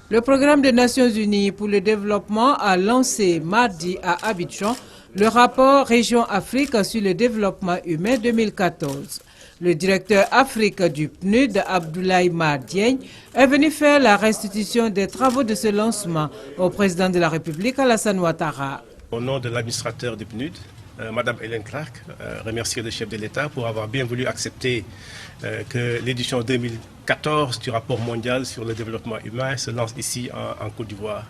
Le programme des Nations Unies pour le développement a lancé mardi à Abidjan le rapport Région Afrique sur le développement humain 2014. Le directeur Afrique du PNUD, Abdoulaye Mar Diagne, est venu faire la restitution des travaux de ce lancement au président de la République, Alassane Ouattara. Au nom de l'administrateur du PNUD, Madame Hélène Clark, remercier le chef de l'État pour avoir bien voulu accepter que l'édition 2014 du rapport mondial sur le développement humain se lance ici en Côte d'Ivoire.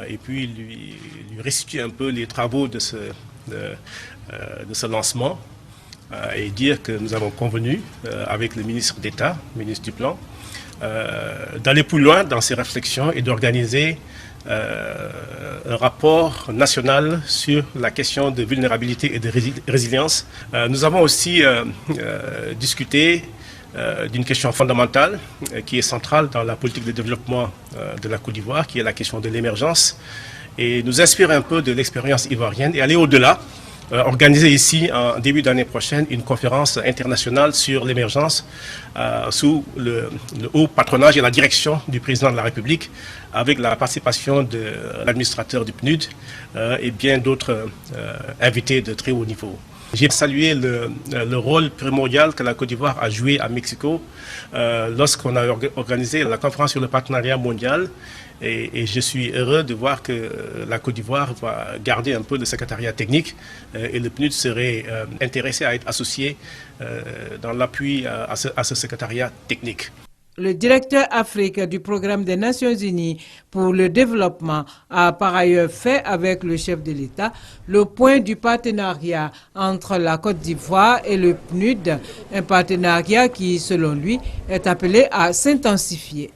Et puis lui restituer un peu les travaux de ce lancement et dire que nous avons convenu avec le ministre d'État, ministre du Plan, d'aller plus loin dans ces réflexions et d'organiser un rapport national sur la question de vulnérabilité et de résilience. Nous avons aussi discuté d'une question fondamentale qui est centrale dans la politique de développement de la Côte d'Ivoire, qui est la question de l'émergence, et nous inspirer un peu de l'expérience ivoirienne et aller au-delà. Organiser ici en début d'année prochaine une conférence internationale sur l'émergence sous le haut patronage et la direction du président de la République, avec la participation de l'administrateur du PNUD et bien d'autres invités de très haut niveau. J'ai salué le rôle primordial que la Côte d'Ivoire a joué à Mexico lorsqu'on a organisé la conférence sur le partenariat mondial. Et je suis heureux de voir que la Côte d'Ivoire va garder un peu le secrétariat technique et le PNUD serait intéressé à être associé dans l'appui à ce secrétariat technique. Le directeur Afrique du programme des Nations Unies pour le développement a par ailleurs fait avec le chef de l'État le point du partenariat entre la Côte d'Ivoire et le PNUD, un partenariat qui, selon lui, est appelé à s'intensifier.